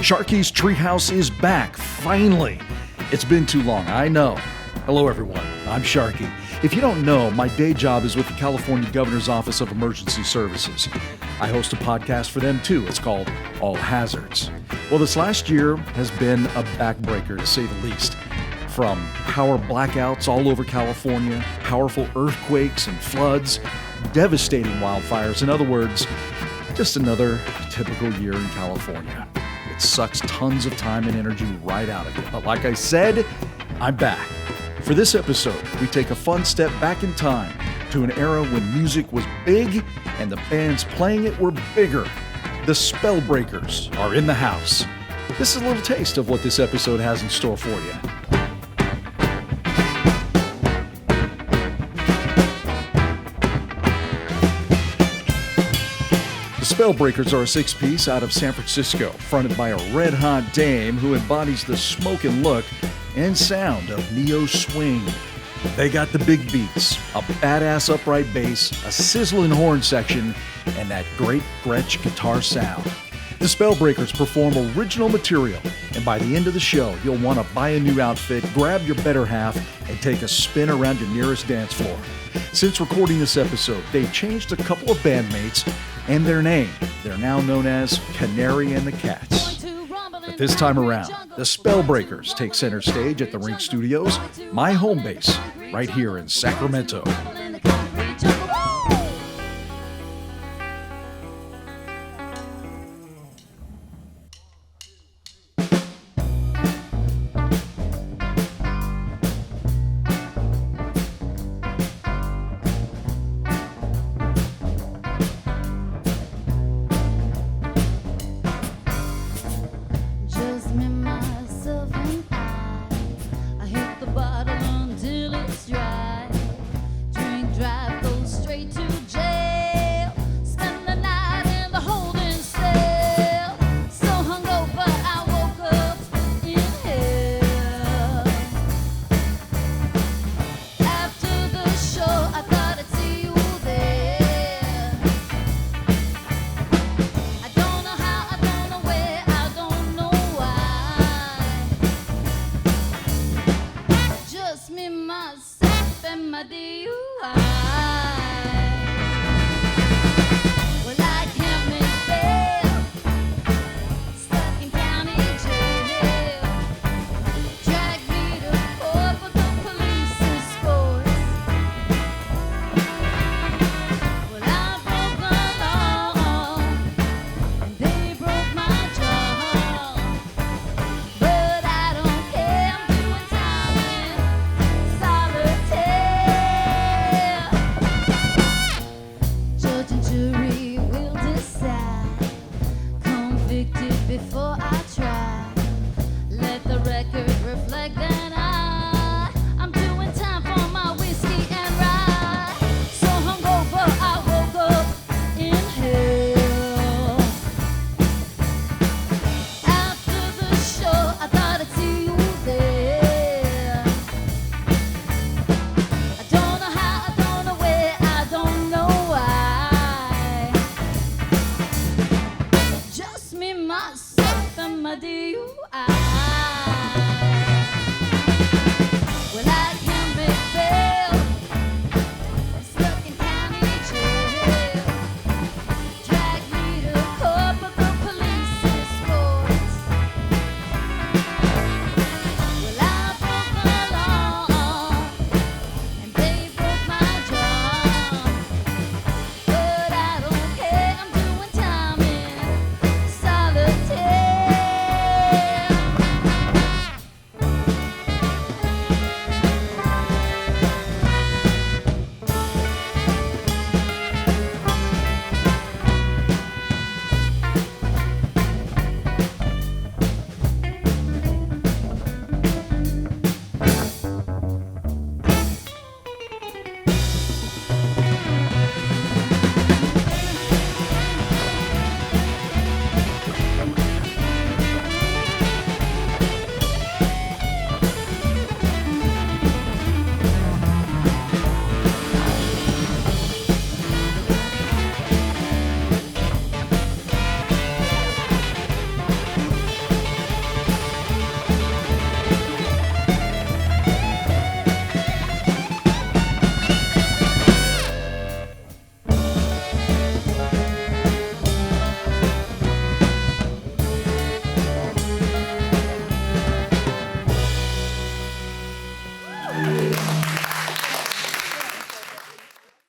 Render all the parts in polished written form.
Sharkey's Treehouse is back, finally. It's been too long, I know. Hello, everyone. I'm Sharkey. If you don't know, my day job is with the California Governor's Office of Emergency Services. I host a podcast for them, too. It's called All Hazards. Well, this last year has been a backbreaker, to say the least. From power blackouts all over California, powerful earthquakes and floods, devastating wildfires. In other words, just another typical year in California. It sucks tons of time and energy right out of you. But like I said, I'm back. For this episode, we take a fun step back in time to an era when music was big and the bands playing it were bigger. The SpellBreakers are in the house. This is a little taste of what this episode has in store for you. SpellBreakers are a six-piece out of San Francisco, fronted by a red-hot dame who embodies the smoking look and sound of neo swing. They got the big beats, a badass upright bass, a sizzling horn section, and that great Gretsch guitar sound. The SpellBreakers perform original material, and by the end of the show, you'll want to buy a new outfit, grab your better half, and take a spin around your nearest dance floor. Since recording this episode, they've changed a couple of bandmates and their name. They're now known as Caneri and the Cats. But this time around, the SpellBreakers take center stage at the Rink Studios, my home base, right here in Sacramento.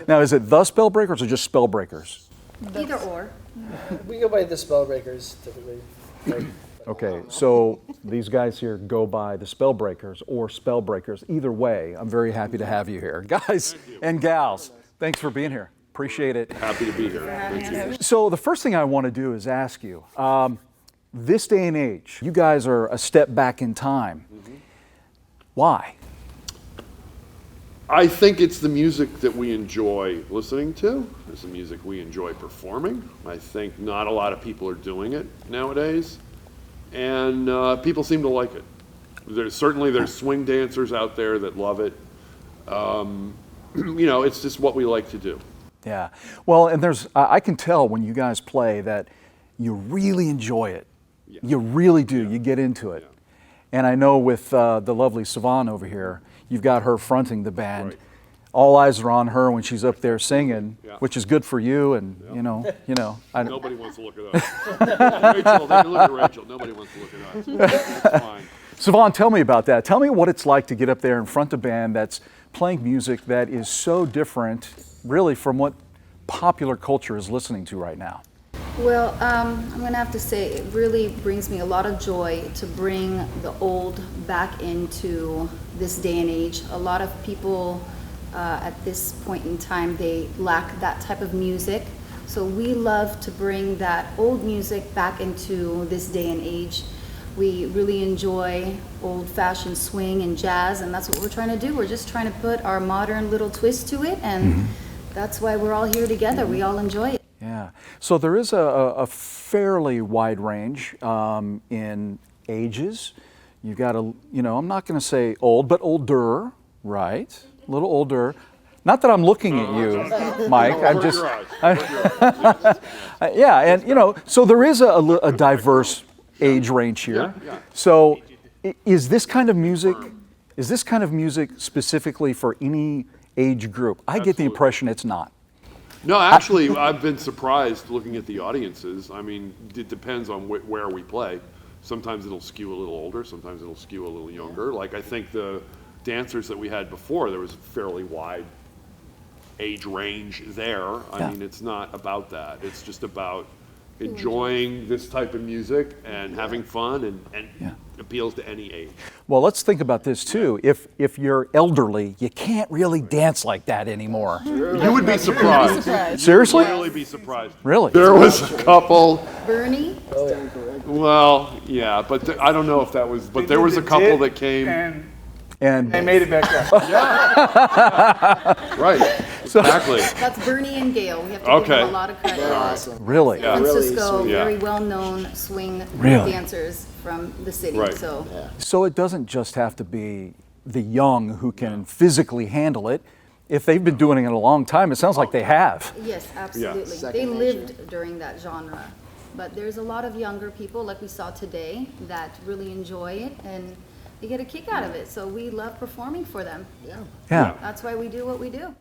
Now, is it the SpellBreakers or just SpellBreakers? Either or. We go by the SpellBreakers typically. Okay, so these guys here go by the SpellBreakers or SpellBreakers. Either way, I'm very happy to have you here. Guys and gals, thanks for being here. Appreciate it. Happy to be here. Thank you. So the first thing I want to do is ask you, this day and age, you guys are a step back in time. Why? I think it's the music that we enjoy listening to. It's the music we enjoy performing. I think not a lot of people are doing it nowadays, and people seem to like it. There's swing dancers out there that love it. It's just what we like to do. Yeah. Well, and I can tell when you guys play that you really enjoy it. Yeah. You really do. You get into it. Yeah. Yeah. And I know with the lovely Sevon over here, you've got her fronting the band. Right. All eyes are on her when she's up there singing, Yeah. which is good for you. And Yeah. you know. Nobody wants to look at us. Rachel, they can look at Rachel. Nobody wants to look at us. It's fine. Sevon, tell me about that. Tell me what it's like to get up there in front of a band that's playing music that is so different, really, from what popular culture is listening to right now. Well, I'm going to have to say it really brings me a lot of joy to bring the old back into this day and age. A lot of people at this point in time, they lack that type of music. So we love to bring that old music back into this day and age. We really enjoy old-fashioned swing and jazz, and that's what we're trying to do. We're just trying to put our modern little twist to it, and that's why we're all here together. We all enjoy it. Yeah. So there is a fairly wide range in ages. You've got I'm not going to say old, but older, right? A little older. Not that I'm looking at you, Mike. I'm just. Yeah, and so there is a diverse age range here. Yeah, yeah. So, is this kind of music specifically for any age group? I get the Absolutely. impression it's not. No, actually, I've been surprised looking at the audiences. I mean, it depends on where we play. Sometimes it'll skew a little older, sometimes it'll skew a little younger. Like, I think the dancers that we had before, there was a fairly wide age range there. I mean, it's not about that. It's just about enjoying this type of music and having fun, and appeals to any age. Well, let's think about this too. If you're elderly, you can't really dance like that anymore. You would be surprised. Seriously? You would really be surprised. Really? There was a couple. Bernie? Well, yeah, but I don't know if that was. But there was a couple that came. And They made it back up. Right. Exactly. That's Bernie and Gail. We have to give them a lot of credit. Awesome. really? Yeah. Francisco, sweet. very Yeah. well-known swing Really? dancers from the city. Right. So So it doesn't just have to be the young who can physically handle it. If they've been doing it a long time, it sounds like they have. yes, absolutely. Second They nature. lived during that genre. But there's a lot of younger people, like we saw today, that really enjoy it and they get a kick out of it. So we love performing for them. Yeah. That's why we do what we do.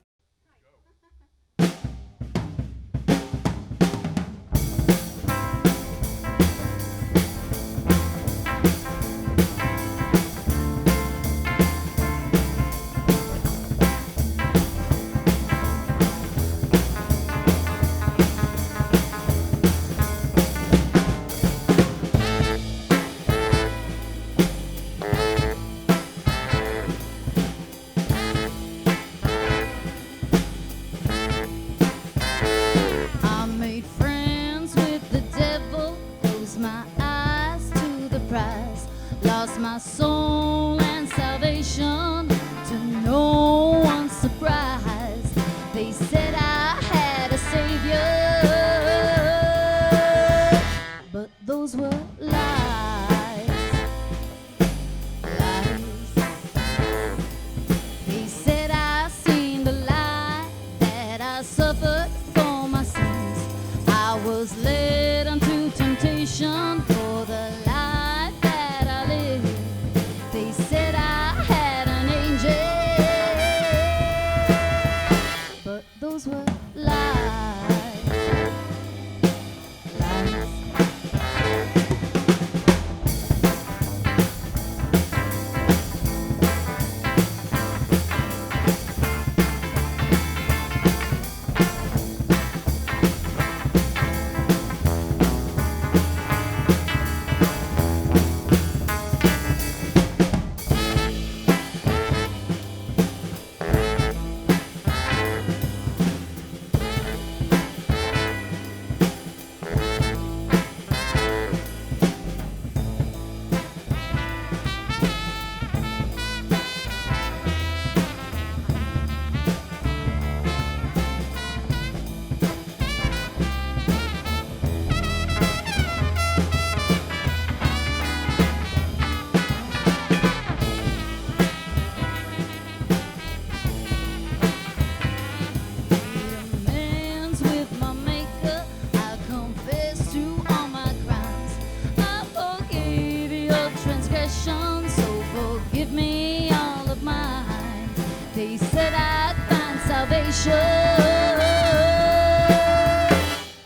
salvation.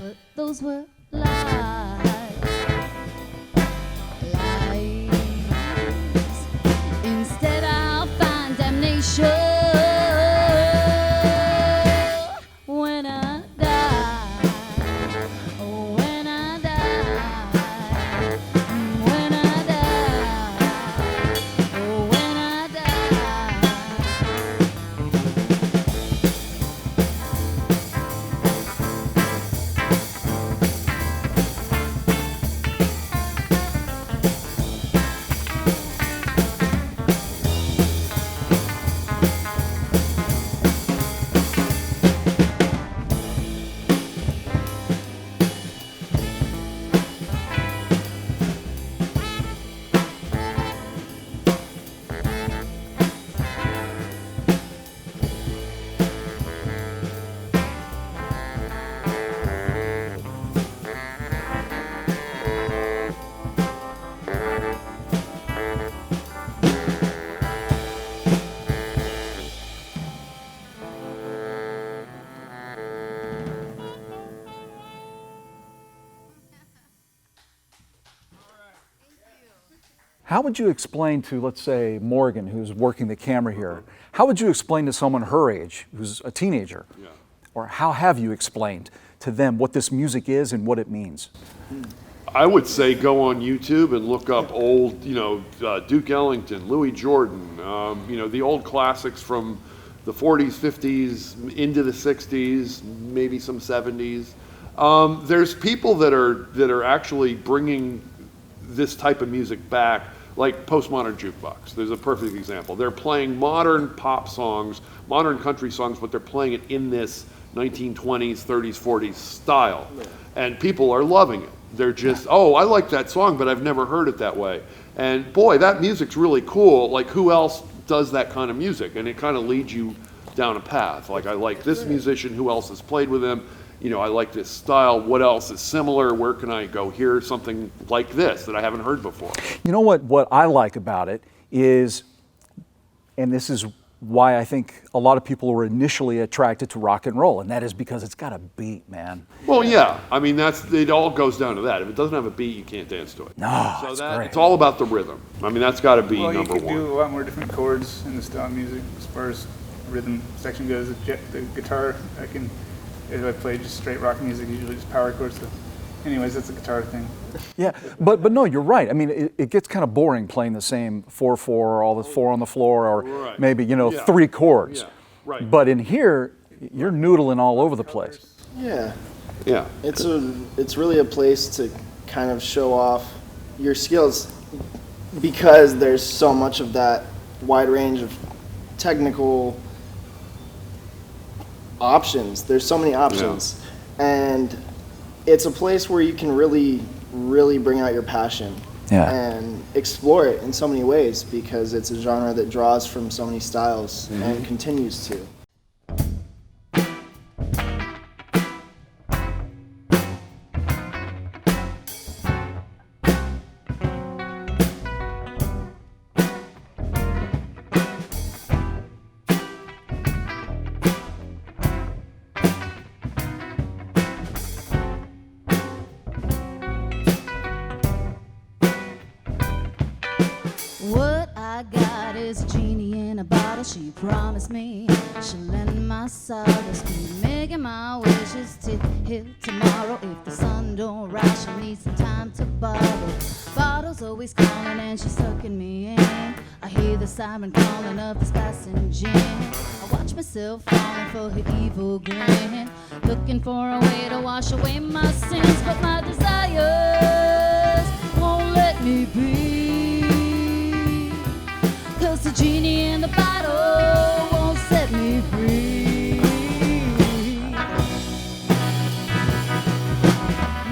But those were lies, lies. Instead I'll find damnation when I die. Oh, when I die. When I die. Oh, when I die. How would you explain to, let's say, Morgan, who's working the camera here, how would you explain to someone her age, who's a teenager, or how have you explained to them what this music is and what it means? I would say go on YouTube and look up old, Duke Ellington, Louis Jordan, the old classics from the 40s, 50s, into the 60s, maybe some 70s. There's people that are actually bringing this type of music back, like Postmodern Jukebox. There's a perfect example. They're playing modern pop songs, modern country songs, but they're playing it in this 1920s, 30s, 40s style. And people are loving it. They're just, oh, I like that song, but I've never heard it that way. And boy, that music's really cool. Like, who else does that kind of music? And it kind of leads you down a path. Like, I like this musician, who else has played with him? I like this style. What else is similar? Where can I go hear something like this that I haven't heard before? You know what I like about it is, and this is why I think a lot of people were initially attracted to rock and roll, and that is because it's got a beat, man. Well, yeah. I mean, it all goes down to that. If it doesn't have a beat, you can't dance to it. No, so it's great. It's all about the rhythm. I mean, that's got to be number one. Well, you could do a lot more different chords in the style of music as far as rhythm section goes. The guitar, if I play just straight rock music, usually just power chords. So anyways, that's a guitar thing. Yeah, but no, you're right. I mean, it gets kind of boring playing the same 4/4 or all the 4 on the floor, or Right. maybe 3 chords. Yeah, right. But in here, you're noodling all over the place. Yeah. Yeah. It's really a place to kind of show off your skills, because there's so much of that wide range of technical options. There's so many options. And it's a place where you can really bring out your passion and explore it in so many ways, because it's a genre that draws from so many styles and continues to. What I got is a genie in a bottle. She promised me she'll lend my solace, making my wishes till tomorrow. If the sun don't rise, she'll need some time to bottle. Bottle's always calling and she's sucking me in. I hear the siren calling of this passing gin. I watch myself falling for her evil grin, looking for a way to wash away my sins, but my desires won't let me be. 'Cause the genie in the bottle won't set me free.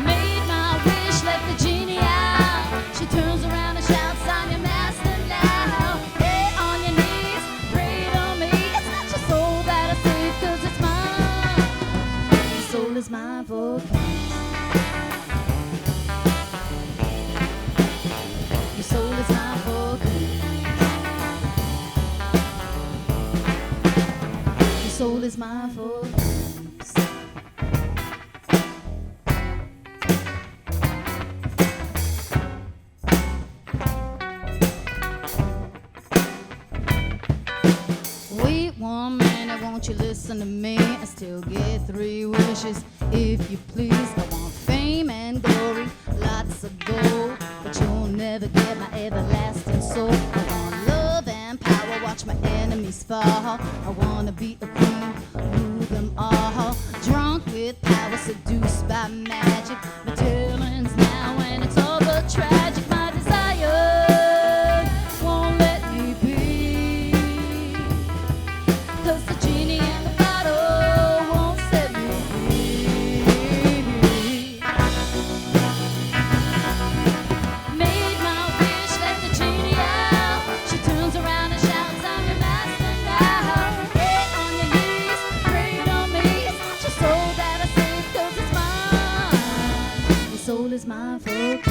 Made my wish, let the genie out. She turns around and shouts, I'm your master now. Get on your knees, pray to me. It's not your soul that I save, 'cause it's mine. Your soul is mine for peace. Your soul is mine for good. soul is mine for keeps. Wait 1 minute, won't you listen to me? I still get 3 wishes, if you please. I want fame and glory, lots of gold, but you'll never get my everlasting soul. I want love and power, watch my enemies fall. I wanna be a queen, rule them all. Drunk with power, seduced by magic. My talents now, and it's all but tragic. My desire won't let me be, 'cause the genie in the bottle won't set me free. Made my wish, let the genie out. She turns around and shouts, I'm your master now. Get on your knees, pray on me. It's not your soul that I save, 'cause it's mine. Your soul is mine for keeps.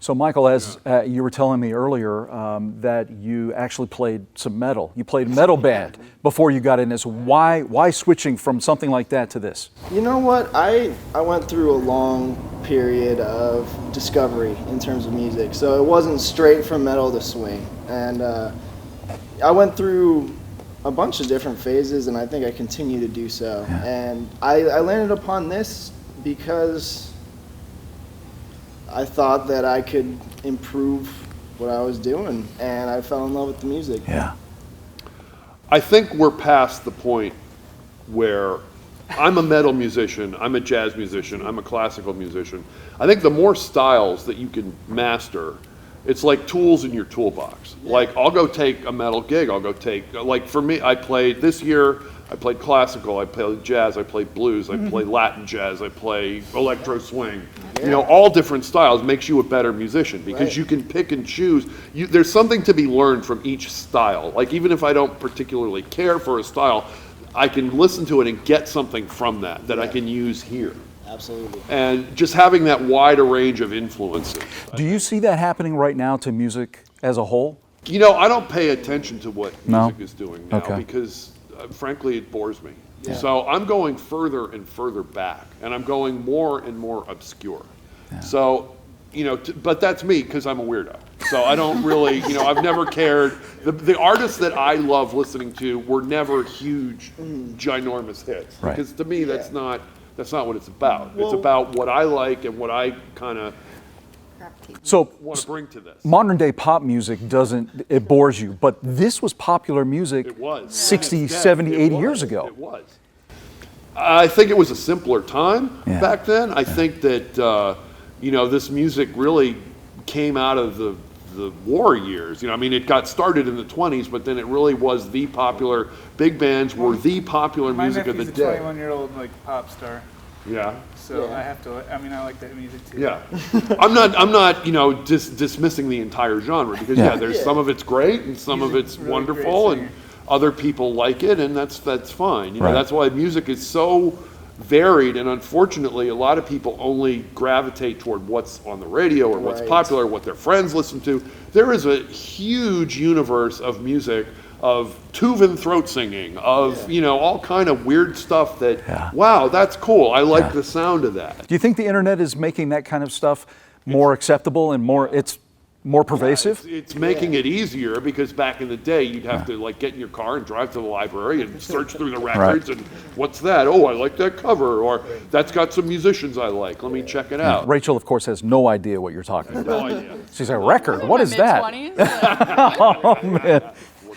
So, Michael, as you were telling me earlier that you actually played some metal. You played metal band before you got in this. Why switching from something like that to this? You know what? I went through a long period of discovery in terms of music. So it wasn't straight from metal to swing. And I went through a bunch of different phases, and I think I continue to do so. Yeah. And I landed upon this because I thought that I could improve what I was doing, and I fell in love with the music. Yeah. I think we're past the point where I'm a metal musician, I'm a jazz musician, I'm a classical musician. I think the more styles that you can master, it's like tools in your toolbox. Yeah. Like, I'll go take a metal gig, like for me, I played this year, I played classical, I played jazz, I played blues, I play Latin jazz, I play electro swing. Yeah. You know, all different styles makes you a better musician because Right. you can pick and choose. There's something to be learned from each style. Like, even if I don't particularly care for a style, I can listen to it and get something from that I Yeah. can use here. Absolutely. And just having that wider range of influences. Do you see that happening right now to music as a whole? You know, I don't pay attention to what No? music is doing now Okay. because, frankly, it bores me. Yeah. So I'm going further and further back, and I'm going more and more obscure. So, you know, but that's me because I'm a weirdo. So I don't really, you know, I've never cared. The artists that I love listening to were never huge, ginormous hits. Right. Because to me, that's not what it's about. It's Well- about what I like and what I kind of So, want to bring to this. modern day pop music it bores you, but this was popular music It was. 60, Yeah, 70, it 80 was. years ago. It was. I think it was a simpler time Yeah. back then. I think that, you know, this music really came out of the war years. You know, I mean, it got started in the 20s, but then it really was the popular, big bands were the popular My music of the nephew's a day. 21-year-old like pop star, Yeah. so Yeah. I have to. I mean, I like that music too. Yeah, I'm not, you know, dismissing the entire genre because Yeah. there's Yeah. some of it's great and some He's of a it's really wonderful great and singer. other people like it and that's fine. You know, Right. that's why music is so varied and unfortunately a lot of people only gravitate toward what's on the radio or what's Right. popular, what their friends listen to. There is a huge universe of music, of Tuvan throat singing, of, you know, all kind of weird stuff that, Yeah. wow, that's cool. I like Yeah. the sound of that. Do you think the internet is making that kind of stuff more acceptable and more, it's More pervasive? It's making it easier because back in the day, you'd have to like get in your car and drive to the library and search through the records and what's that? Oh, I like that cover, or that's got some musicians I like. Let me check it out. Rachel, of course, has no idea what you're talking about. No idea. She's like, record? What is that? Oh, man.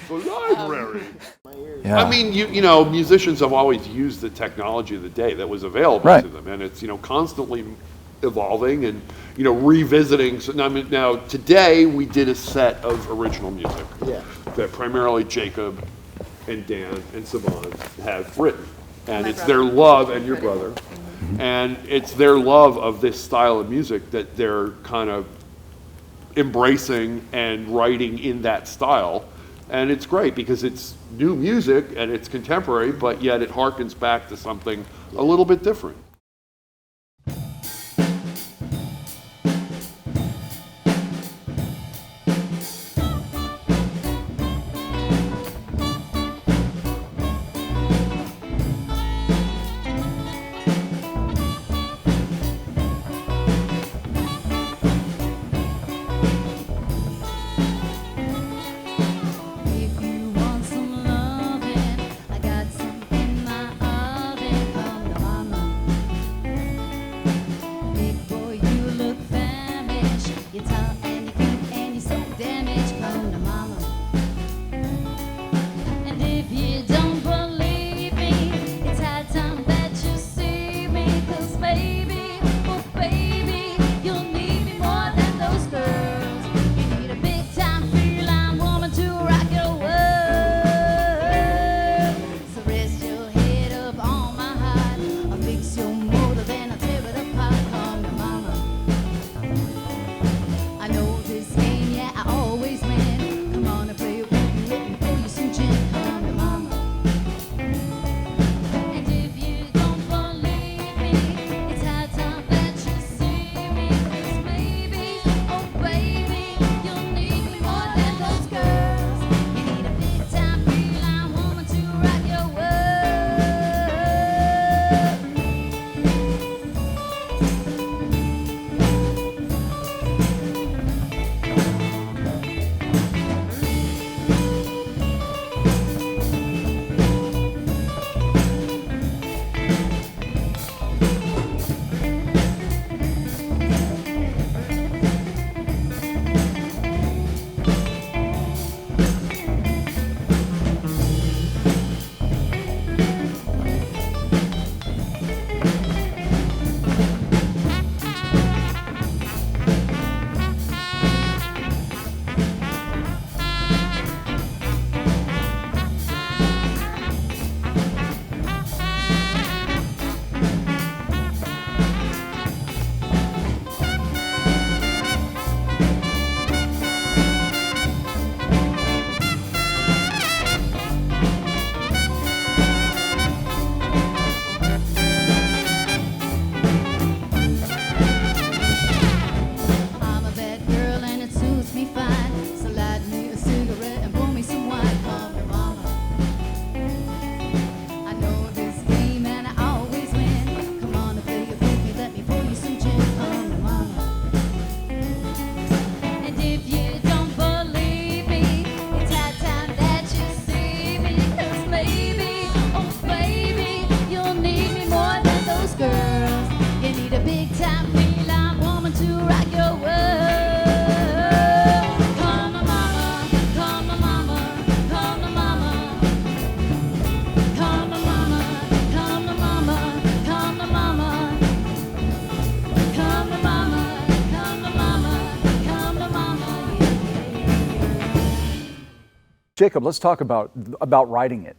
What's the library? Yeah. I mean, you know, musicians have always used the technology of the day that was available Right. to them, and it's, you know, constantly evolving and, you know, revisiting. So now today we did a set of original music that primarily Jacob and Dan and Sevon have written, and it's their love, and your brother, and it's their love of this style of music that they're kind of embracing and writing in that style. And it's great because it's new music and it's contemporary, but yet it harkens back to something a little bit different. If you want some loving, I got some in my oven. Come to mama. Big boy, you look famished. You're tall and you're cute and you're so damaged. Come to mama. And if you don't believe me, it's high time that you see me. 'Cause baby, oh baby, you'll need me more than those girls. You need a big time feline woman to rock your world. So rest your head up on my heart. I'll fix your motor, then I'll tear it apart. Come to mama. I know this game, yeah, I always win. Come on and play it with me, let me pour you some gin. Come to mama. And if you don't believe me, it's high time that you see me. 'Cause baby, oh baby, you'll need me more than those girls. You need a big time feline woman to rock your world. I'm a bad girl and it suits me fine. So light me a cigarette and pour me some wine. Come to mama. I know this game and I always win. Come on and play it with me, let me pour you some gin. Come to mama. And if you don't believe me, it's high time that you see me. 'Cause maybe, oh baby, you'll need me more than those girls. You need a big time feline woman to rock your world. Come to mama, come to mama, come to mama. Come to mama, come to mama, come to mama. Come to mama, come to mama, come to mama. Jacob, let's talk about writing it.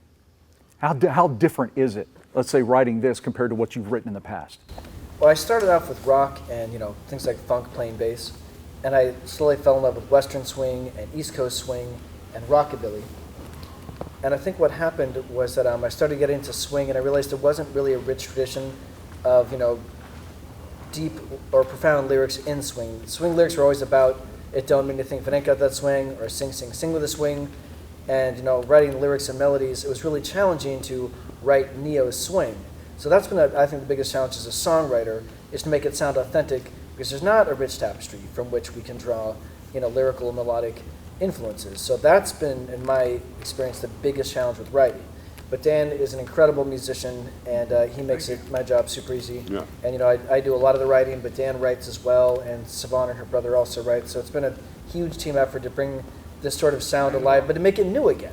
How different is it, let's say, writing this compared to what you've written in the past? Well, I started off with rock and, you know, things like funk, playing bass, and I slowly fell in love with Western swing and East Coast swing and rockabilly. And I think what happened was that I started getting into swing, and I realized there wasn't really a rich tradition of, you know, deep or profound lyrics in swing. Swing lyrics were always about, it don't mean anything if it ain't got that swing, or sing, sing, sing with a swing. And, you know, writing lyrics and melodies, it was really challenging to write neo swing. So that's been, I think, the biggest challenge as a songwriter, is to make it sound authentic, because there's not a rich tapestry from which we can draw lyrical and melodic influences. So that's been, in my experience, the biggest challenge with writing. But Dan is an incredible musician, and he makes my job super easy. Yeah. And I do a lot of the writing, but Dan writes as well, and Sevon and her brother also write. So it's been a huge team effort to bring this sort of sound alive, but to make it new again.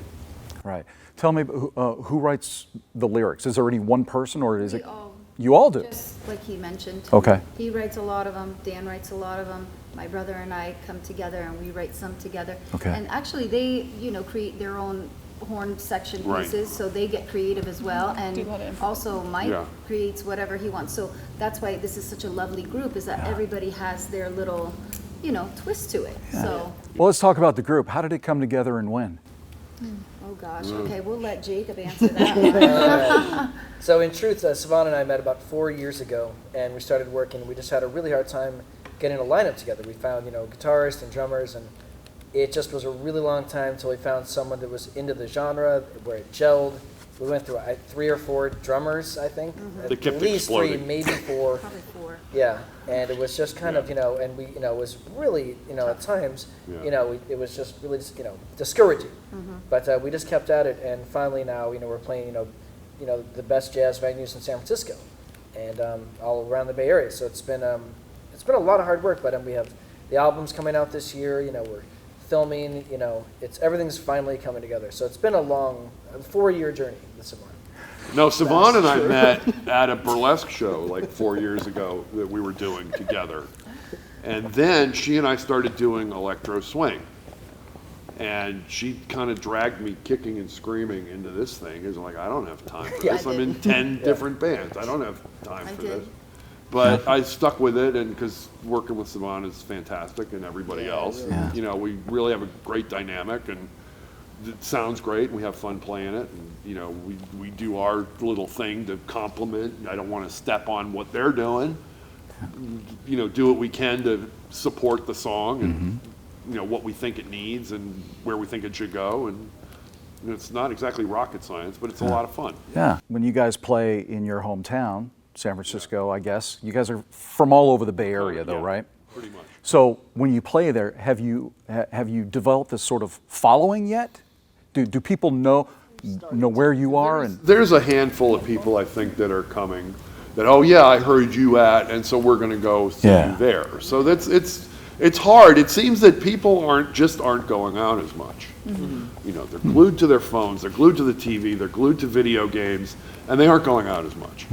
Right. Tell me, who writes the lyrics? Is there any one person, or is it? all. You all do? Just like he mentioned. Okay. He writes a lot of them, Dan writes a lot of them. My brother and I come together and we write some together. Okay. And actually they, create their own horn section Right. pieces, so they get creative as well. Do a lot of And improv. also Mike Yeah. creates whatever he wants. So that's why this is such a lovely group, is that everybody has their little, twist to it. So, Well, let's talk about the group. How did it come together and when? oh gosh, okay, we'll let Jacob answer that one. So in truth, Sevon and I met about 4 years ago, and we started working. We just had a really hard time getting a lineup together. We found, guitarists and drummers, and it just was a really long time until we found someone that was into the genre, where it gelled. We went through 3 or 4 drummers, I think. They kept At least 3, exploding. maybe 4. Probably 4. Yeah, and it was just kind of, and we, it was really, at times, Yeah. it was just really, discouraging. But we just kept at it, and finally now, we're playing, the best jazz venues in San Francisco, and all around the Bay Area. So it's been a lot of hard work, but we have the albums coming out this year. We're filming. Everything's finally coming together. So it's been a long 4-year journey this summer. No, Sevon and I met at a burlesque show like 4 years ago that we were doing together. And then she and I started doing electro swing. And she kind of dragged me kicking and screaming into this thing. Because I'm like, I don't have time for Yeah. this. I'm in 10 different bands. I don't have time I for did. this. But I stuck with it, and because working with Sevon is fantastic, and everybody else. And, we really have a great dynamic, and it sounds great, and we have fun playing it. And, we do our little thing to complement. I don't want to step on what they're doing. Do what we can to support the song and, what we think it needs and where we think it should go. And it's not exactly rocket science, but it's a lot of fun. Yeah. When you guys play in your hometown, San Francisco, I guess, you guys are from all over the Bay Area, though, Yeah, right? Pretty much. So when you play there, have you developed this sort of following yet? Do people know where you are? And There's a handful of people, I think, that are coming that, oh yeah, I heard you at, and so we're going to go see you there. So it's hard. It seems that people aren't going out as much. They're glued to their phones, they're glued to the TV, they're glued to video games, and they aren't going out as much.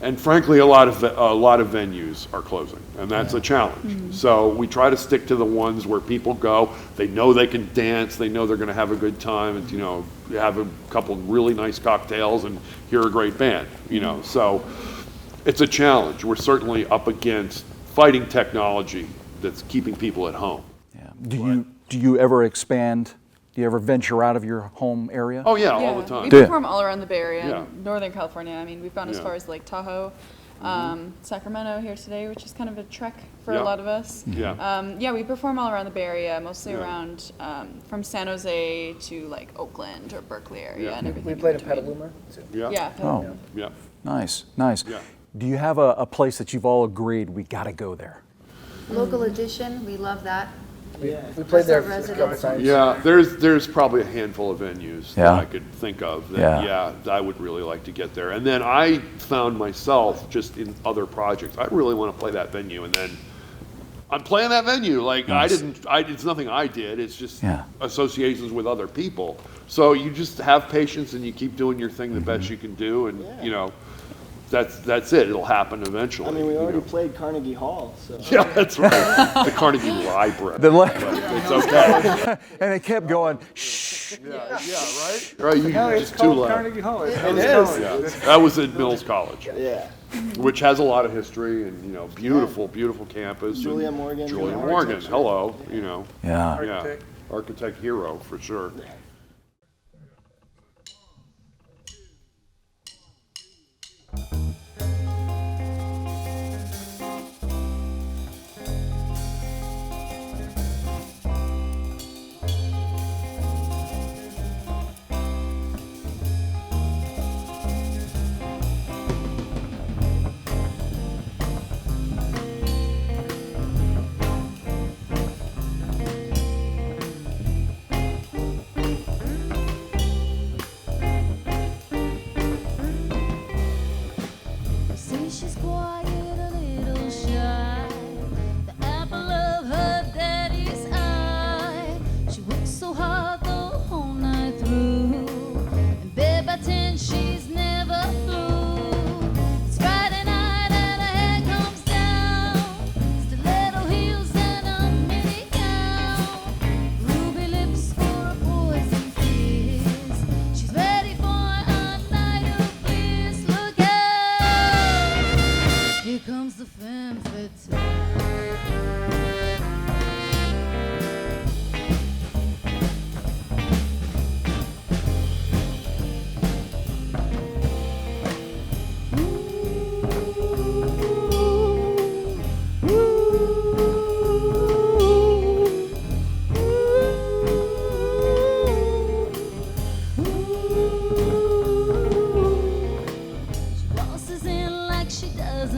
And frankly, a lot of venues are closing, and that's a challenge. So we try to stick to the ones where people go. They know they can dance. They know they're going to have a good time. And, have a couple really nice cocktails and hear a great band. So it's a challenge. We're certainly up against fighting technology that's keeping people at home. do you ever expand? Do you ever venture out of your home area? Oh yeah, all the time. We Do you? perform all around the Bay Area, Yeah. and Northern California. I mean, we've gone as Yeah. far as Lake Tahoe, Sacramento here today, which is kind of a trek for Yeah. a lot of us. Yeah. We perform all around the Bay Area, mostly Yeah. around from San Jose to like Oakland or Berkeley area Yeah. and everything. We played in between. Petaluma, too. Yeah. Yeah. Oh, Petaluma. Yeah. nice. Yeah. Do you have a place that you've all agreed we got to go there? Local edition, we love that. We played there That's a our couple residence. times. Yeah, there's probably a handful of venues that Yeah. I could think of that, I would really like to get there. And then I found myself just in other projects, I really want to play that venue, and then I'm playing that venue. Like, Nice. it's nothing I did, it's just Yeah. associations with other people. So you just have patience and you keep doing your thing the best you can do, and, that's it. It'll happen eventually. I mean, we already you know. played Carnegie Hall, so. Yeah, that's right. The Carnegie Library. The It's okay. and they kept going, shh. Yeah, right? Right, you No, it's just too called loud. Carnegie Hall. It's It Mills is. College. Yeah. That was at Mills College, Yeah. which has a lot of history and, beautiful campus. Julia and Morgan. Julia Yeah. Morgan, hello, Yeah. yeah. Architect. Architect hero, for sure.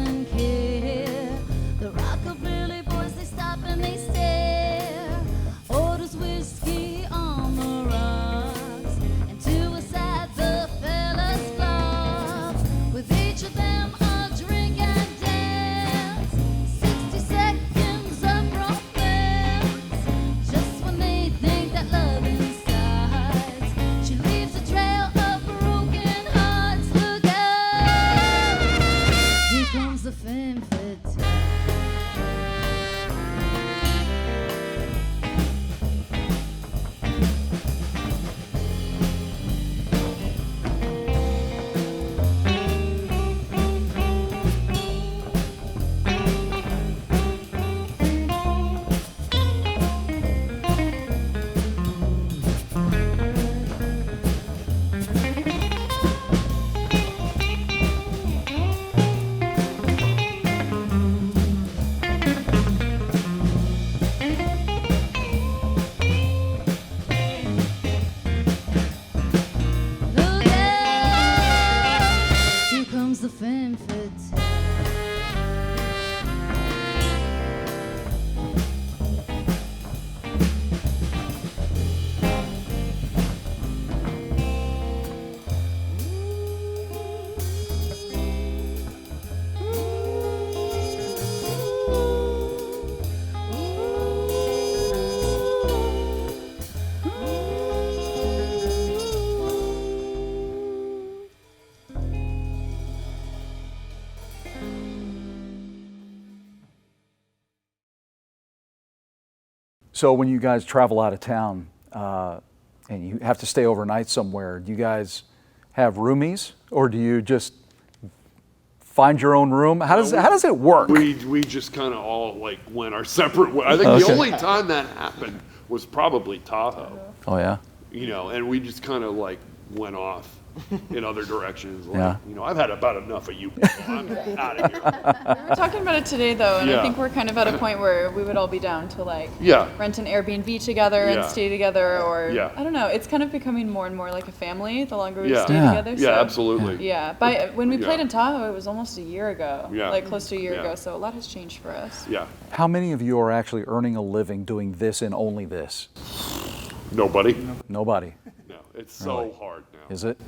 doesn't care. The rockabilly boys, they stop and they stare. Orders whiskey on the rocks, and to a side the fellas flock. With each of them a drink and dance. 60 seconds of romance. Just when they think that love insides, she leaves a trail of broken hearts. Look out, here comes the femme fatale. Look out, here comes the femme fatale. So when you guys travel out of town and you have to stay overnight somewhere, do you guys have roomies, or do you just find your own room? How does it work? We just kind of all like went our separate ways. I think the only time that happened was probably Tahoe, Oh yeah. you know, and we just kind of like went off in other directions. Like, Yeah. you know, I've had about enough of you people. I'm out of here. We were talking about it today, though, and Yeah. I think we're kind of at a point where we would all be down to like Yeah. rent an Airbnb together Yeah. and stay together, or Yeah. I don't know. It's kind of becoming more and more like a family the longer we Yeah. stay Yeah. together. Yeah, so, absolutely. Yeah, when we played Yeah. in Tahoe, it was almost a year ago. Yeah. Like close to a year Yeah. ago. So a lot has changed for us. Yeah. How many of you are actually earning a living doing this and only this? Nobody. Nobody, No, it's so hard now. is it?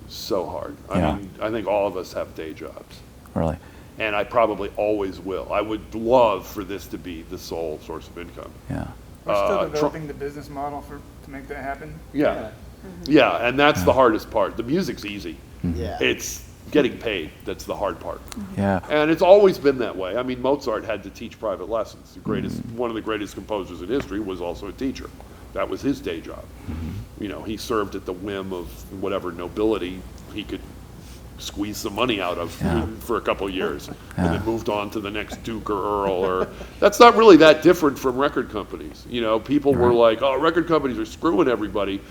So hard. Yeah. I mean, I think all of us have day jobs. Really? And I probably always will. I would love for this to be the sole source of income. Yeah. We're still Trump- developing the business model to make that happen. Yeah. Yeah, and that's the hardest part. The music's easy. Yeah. It's getting paid that's the hard part. Yeah. And it's always been that way. I mean, Mozart had to teach private lessons. The greatest, one of the greatest composers in history was also a teacher. That was his day job. You know, he served at the whim of whatever nobility he could squeeze some money out of for a couple of years, and then moved on to the next duke or earl. Or that's not really that different from record companies. You know, people were like, "Oh, record companies are screwing everybody."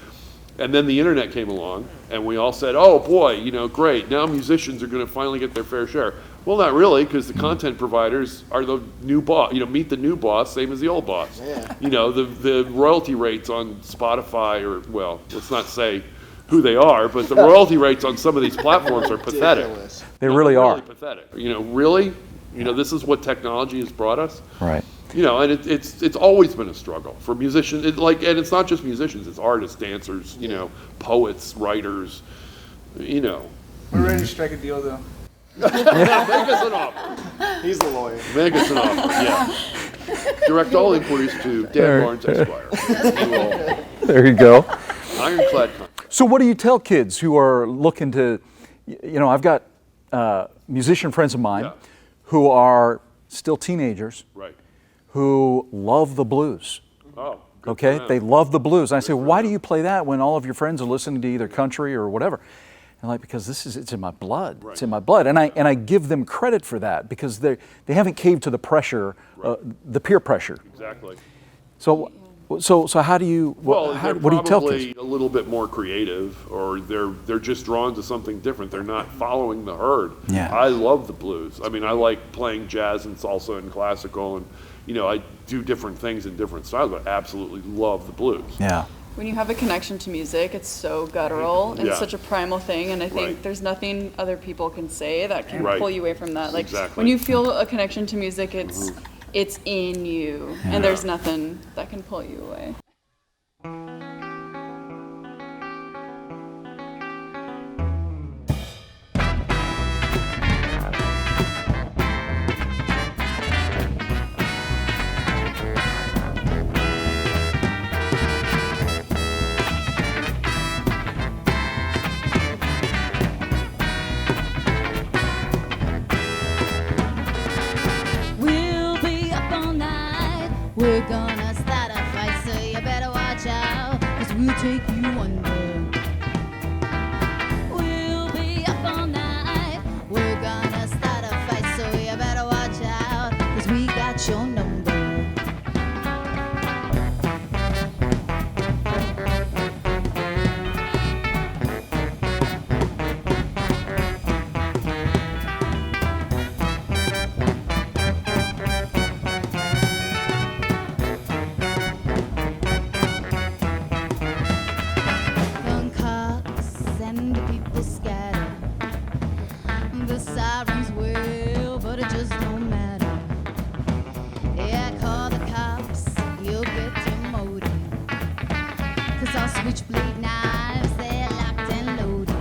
And then the internet came along, and we all said, "Oh boy, you know, great! Now musicians are going to finally get their fair share." Well, not really, because the content providers are the new boss. You know, meet the new boss, same as the old boss. Yeah. You know, the royalty rates on Spotify, or well, let's not say who they are, but the royalty rates on some of these platforms are pathetic. Ridiculous. They really are. Pathetic. You know, really? You know, this is what technology has brought us. Right. You know, and it's always been a struggle for musicians. And it's not just musicians; it's artists, dancers, you know, poets, writers. You know, We're ready to strike a deal, though. make us an offer. He's the lawyer. Make us an offer. Yeah. Direct all inquiries to Dan Lawrence Esquire. You will. There you go. Ironclad contract. So what do you tell kids who are looking to, you know, I've got musician friends of mine Yeah. who are still teenagers Right. who love the blues. Oh. Good Okay, for them. they love the blues. And I say, why do you play that when all of your friends are listening to either country or whatever? And like, because it's in my blood. Right. It's in my blood, and I give them credit for that because they haven't caved to the pressure, the peer pressure. Exactly. So how do you? Well, what they're do you tell probably kids? a little bit more creative, or they're just drawn to something different. They're not following the herd. Yeah. I love the blues. I mean, I like playing jazz and salsa and classical, and you know, I do different things in different styles, but I absolutely love the blues. Yeah. when you have a connection to music, it's so guttural and Yeah. such a primal thing, and I think Right. there's nothing other people can say that can Right. pull you away from that. Like Exactly. when you feel a connection to music, it's in you, and there's nothing that can pull you away. We'll be up all night. We're gonna start a fight, so you better watch out, 'cause we'll take you under. We'll be up all night. We're gonna start a fight, so you better watch out, 'cause we got your number. Gun cocks and the people scatter. The sirens wail, but it just don't matter. Yeah, call the cops, you'll get demoted. 'Cause our switchblade knives, they're locked and loaded.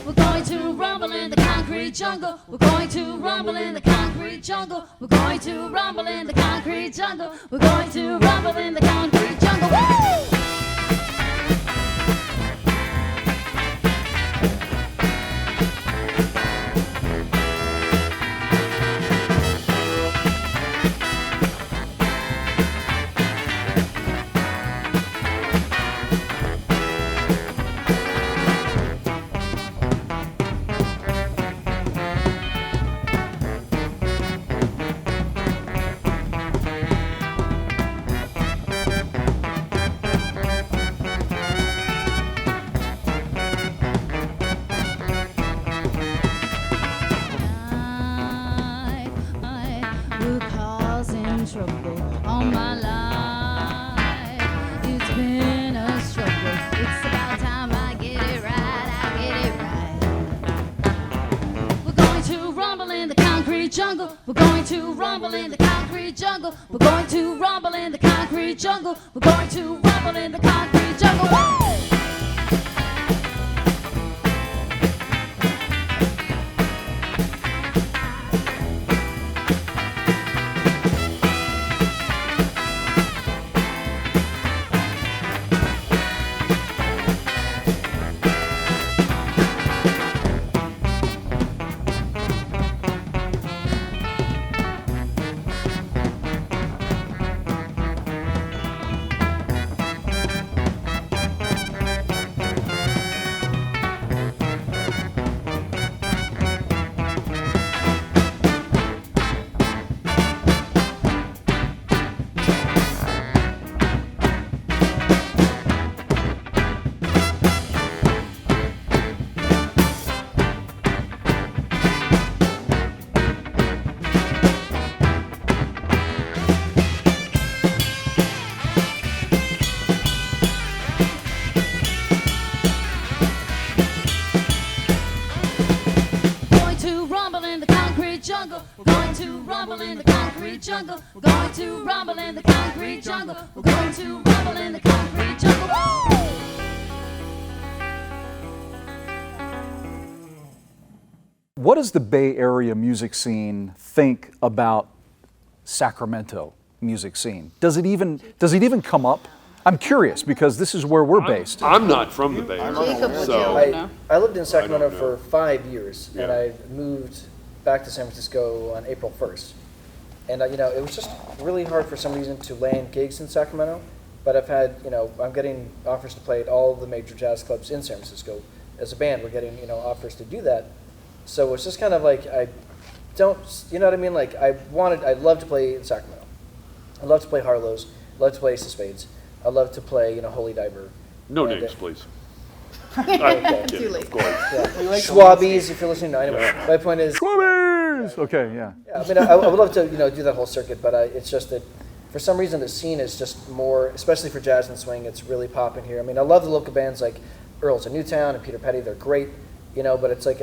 We're going to rumble in the concrete jungle. We're going to rumble in the concrete jungle. We're going to rumble in the concrete jungle. We're going to rumble in the concrete jungle. Woo! We're causing trouble all my life. It's been a struggle. It's about time I get it right. I get it right. We're going to rumble in the concrete jungle. We're going to rumble in the concrete jungle. We're going to rumble in the concrete jungle. We're going to rumble in the concrete jungle. Woo! jungle. We're going to rumble in the concrete jungle. We're going to rumble in the concrete jungle. We're going to rumble in the concrete jungle. Woo! What does the Bay Area music scene think about Sacramento music scene? Does it even come up? I'm curious because this is where we're based. I'm not from the Bay Area, Jacob would so know. I lived in Sacramento know. for 5 years, and Yeah. I moved back to San Francisco on April 1st. And it was just really hard for some reason to land gigs in Sacramento. But I've had, I'm getting offers to play at all the major jazz clubs in San Francisco. As a band, we're getting, offers to do that. So it's just kind of like I don't, you know what I mean? Like I'd love to play in Sacramento. I'd love to play Harlow's. I'd love to play Ace of Spades. I'd love to play, Holy Diver. no And, names, please. Okay. Kidding, late. of course. Yeah. Schwabies, if you're listening. No, anyway, my point is, Schwabies! Okay, yeah. yeah, I mean, I would love to, do that whole circuit, but it's just that for some reason the scene is just more, especially for jazz and swing, it's really popping here. I mean, I love the local bands like Earls of Newtown and Peter Petty. They're great, but it's like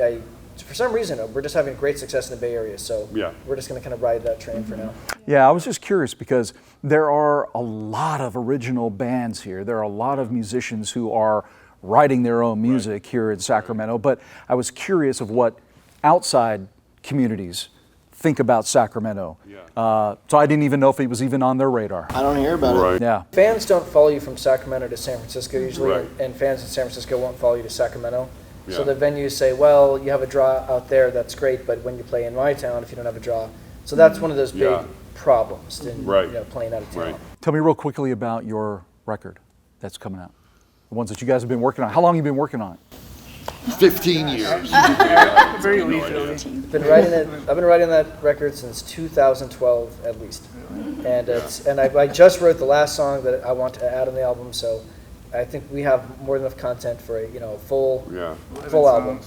for some reason, we're just having great success in the Bay Area, so we're just going to kind of ride that train for now. Yeah, I was just curious because there are a lot of original bands here. There are a lot of musicians who are writing their own music here in Sacramento, but I was curious of what outside communities think about Sacramento. So I didn't even know if it was even on their radar. I don't hear about it. Yeah. Fans don't follow you from Sacramento to San Francisco usually, and fans in San Francisco won't follow you to Sacramento. So the venues say, well, you have a draw out there, that's great, but when you play in my town, if you don't have a draw. So that's one of those big problems in playing out of town. Tell me real quickly about your record that's coming out. The ones that you guys have been working on. How long have you been working on it? 15 years. Very leisurely. I've been writing that record since 2012 at least, and I just wrote the last song that I want to add on the album. So I think we have more than enough content for a full album.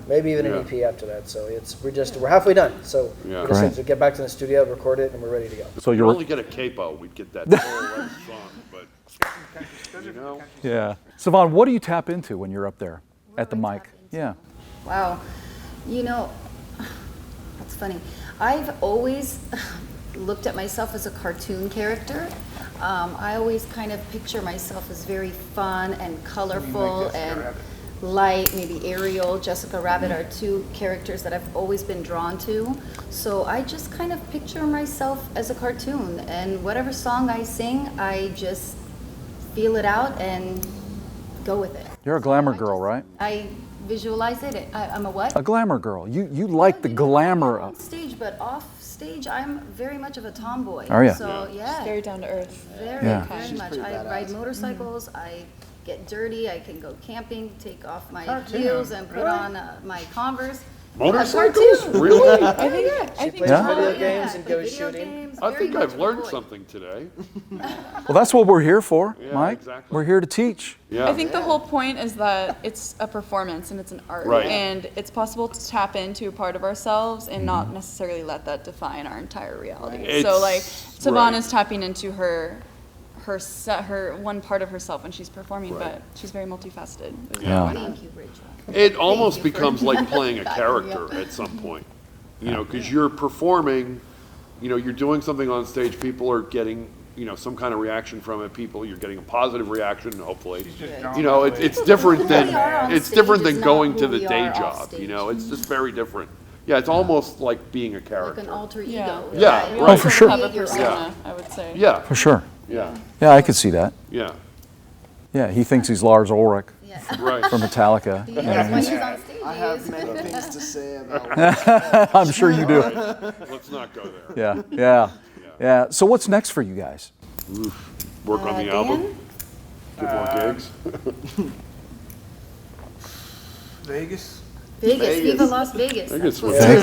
Maybe even an EP after that. So we're halfway done. So we just have to get back to the studio, record it, and we're ready to go. So you only get a capo, we'd get that whole song, but Yeah. Sevon, what do you tap into when you're up there at the mic? Yeah. Wow. That's funny. I've always looked at myself as a cartoon character. I always kind of picture myself as very fun and colorful and light. Maybe Ariel, Jessica Rabbit are two characters that I've always been drawn to. So I just kind of picture myself as a cartoon, and whatever song I sing, I just feel it out and go with it. You're a glamour girl, right? I visualize it. I'm a what? A glamour girl. You like the glamour on of stage, but off stage, I'm very much of a tomboy. Are you? So yeah, Very down to earth. very much. I ride motorcycles. I get dirty. I can go camping, take off my heels, and put on my Converse. motorcycles? Really? She plays video games and goes shooting. I think I've learned something today. Well, that's what we're here for, Mike. Exactly. We're here to teach. I think the whole point is that it's a performance and it's an art. Right. And it's possible to tap into a part of ourselves and not necessarily let that define our entire reality. So like Sevon is tapping into her one part of herself when she's performing, but she's very multifaceted. Thank you, Rachel. It almost becomes like playing a character at some point, because you're performing, you're doing something on stage, people are getting, some kind of reaction from it, you're getting a positive reaction, hopefully. It's different than going to the day job, it's just very different. Yeah, it's almost like being a character. Like an alter ego. Yeah, You right. also for sure. have a persona, I would say. Yeah, For sure. yeah, Yeah, I could see that. yeah, Yeah, he thinks he's Lars Ulrich right. from Metallica. When he's on stage, I he have is. many things to say about I'm sure you do. Let's not go there. Yeah. So what's next for you guys? Work on the album, get more gigs. Vegas. Vegas, Viva Las Vegas. Vegas That's was- what-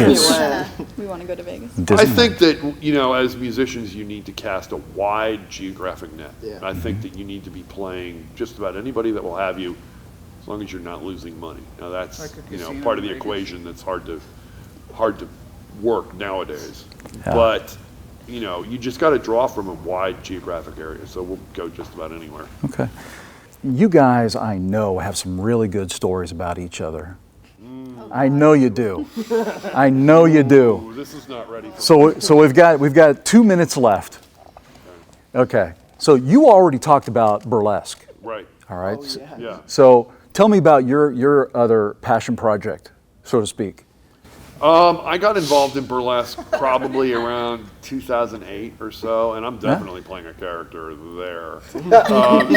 Vegas. We want to go to Vegas. I think that, as musicians, you need to cast a wide geographic net. Yeah. I think that you need to be playing just about anybody that will have you, as long as you're not losing money. Now that's, Like a casino part of the in Vegas. equation that's hard to work nowadays. Yeah. But, you just got to draw from a wide geographic area. So we'll go just about anywhere. Okay. You guys, I know, have some really good stories about each other. I know you do. I know you do. Ooh, this is not ready for So we've got 2 minutes left. Okay. So you already talked about burlesque. Right. All right. Yeah. So tell me about your other passion project, so to speak. I got involved in burlesque probably around 2008 or so, and I'm definitely playing a character there.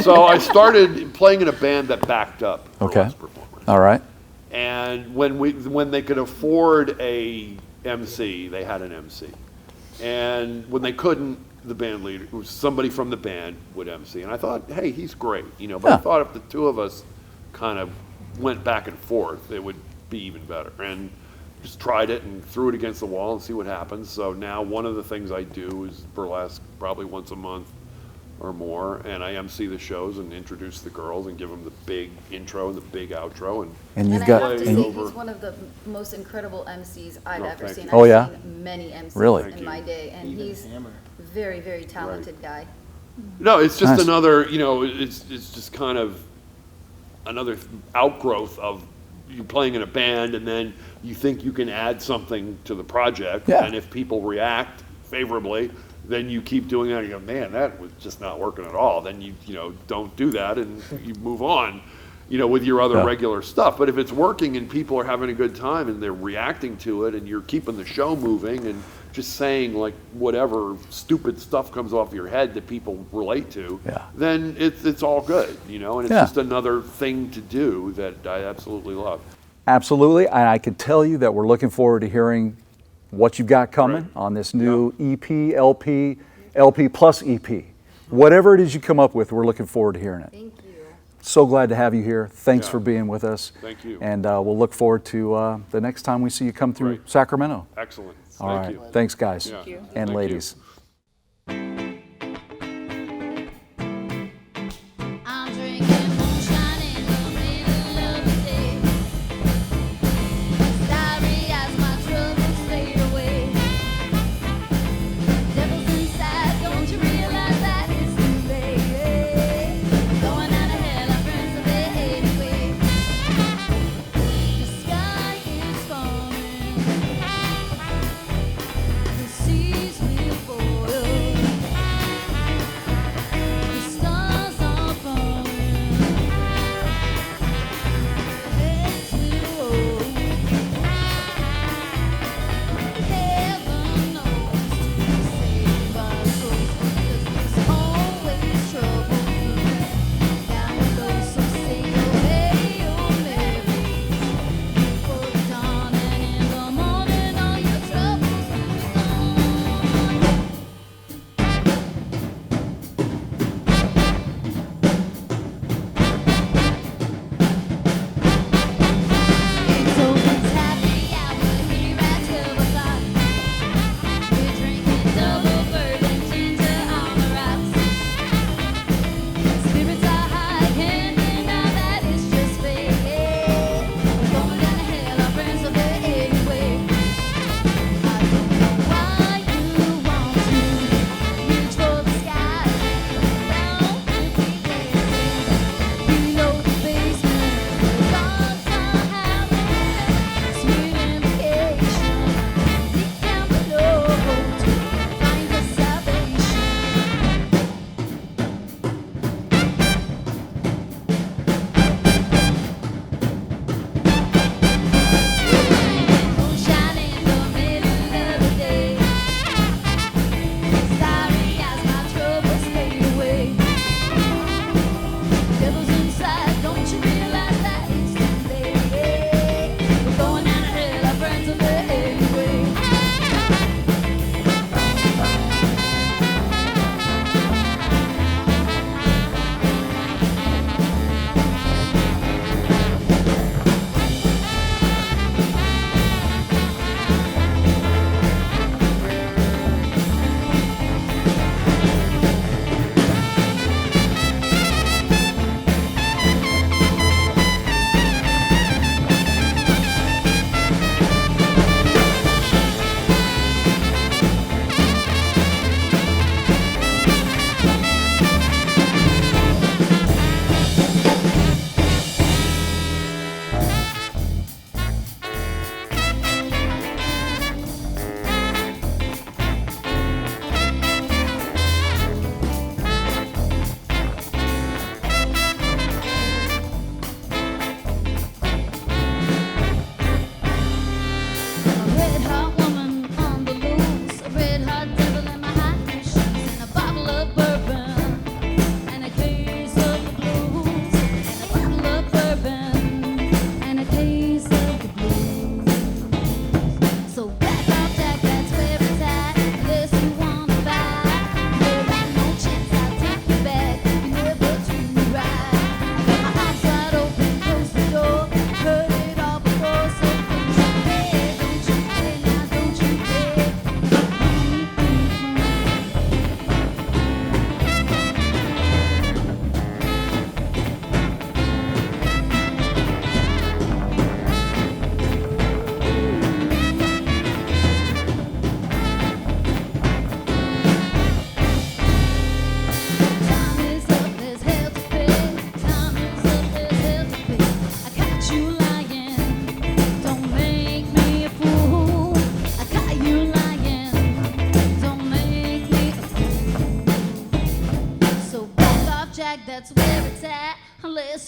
So I started playing in a band that backed up burlesque performers. All right. And when they could afford a MC, they had an MC. And when they couldn't, the band leader, it was somebody from the band would MC. And I thought, hey, he's great, But I thought if the two of us kind of went back and forth, it would be even better. And just tried it and threw it against the wall and see what happens. So now one of the things I do is burlesque probably once a month, or more, and I MC the shows and introduce the girls and give them the big intro and the big outro. And you've And got, I have to and say, you- he's one of the most incredible MCs I've Oh, ever thank seen. you. Oh, I've yeah? seen many MCs Really? Thank in you. my day, and Even he's Hammer. very, very talented guy. No, it's just Nice. another, it's just kind of another outgrowth of you playing in a band, and then you think you can add something to the project, Yeah. and if people react favorably, then you keep doing that, and you go, man, that was just not working at all. Then you don't do that, and you move on, with your other Yeah. regular stuff. But if it's working and people are having a good time and they're reacting to it, and you're keeping the show moving and just saying like whatever stupid stuff comes off your head that people relate to, Yeah. then it's all good, and it's Yeah. just another thing to do that I absolutely love. absolutely, and I can tell you that we're looking forward to hearing what you've got coming Right. on this new EP, LP, LP plus EP. Whatever it is you come up with, we're looking forward to hearing it. Thank you. So glad to have you here. Thanks Yeah. for being with us. Thank you. And we'll look forward to the next time we see you come through Right. Sacramento. Excellent. All Thank right. you. Thanks, guys. Yeah. Thank you. And Thank you. ladies. I'm drinking moonshine in the middle of the day. Sorry as my troubles fade away. Devil's inside, don't you realize that it's too late? Going out of hell, our friends are there anyway. The sky is falling. The seas will fall.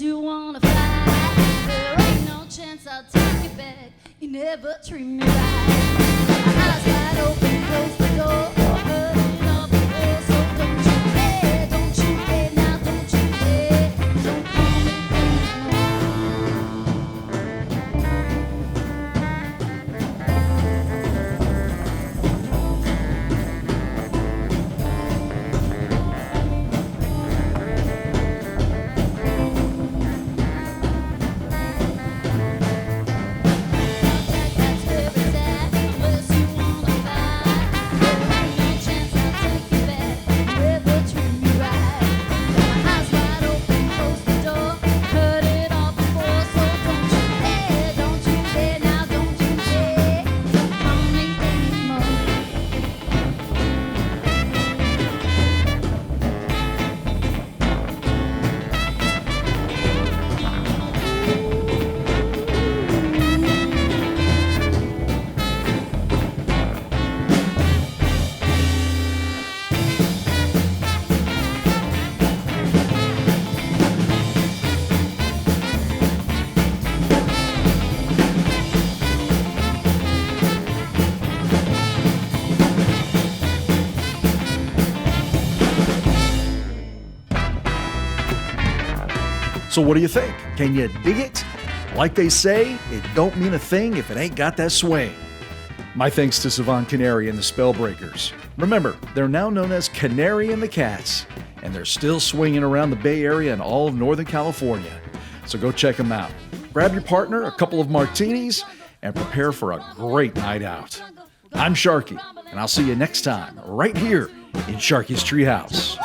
you wanna fight, there ain't no chance I'll take you back. You never treat me right. My eyes wide open, close the door. Hurting up the door, so don't you dare, now don't you dare. Don't call me that's where it's at, unless you wanna fight. There ain't no chance I'll take you back. You never treat me right. My eyes wide open, close the door. Heard it all before, so don't you dare, now don't you dare. Don't call me anymore. So what do you think? Can you dig it? Like they say, it don't mean a thing if it ain't got that swing. My thanks to Sevon Caneri and the SpellBreakers. Remember, they're now known as Caneri and the Cats, and they're still swinging around the Bay Area and all of Northern California. So go check them out. Grab your partner, a couple of martinis, and prepare for a great night out. I'm Sharkey, and I'll see you next time right here in Sharky's Treehouse.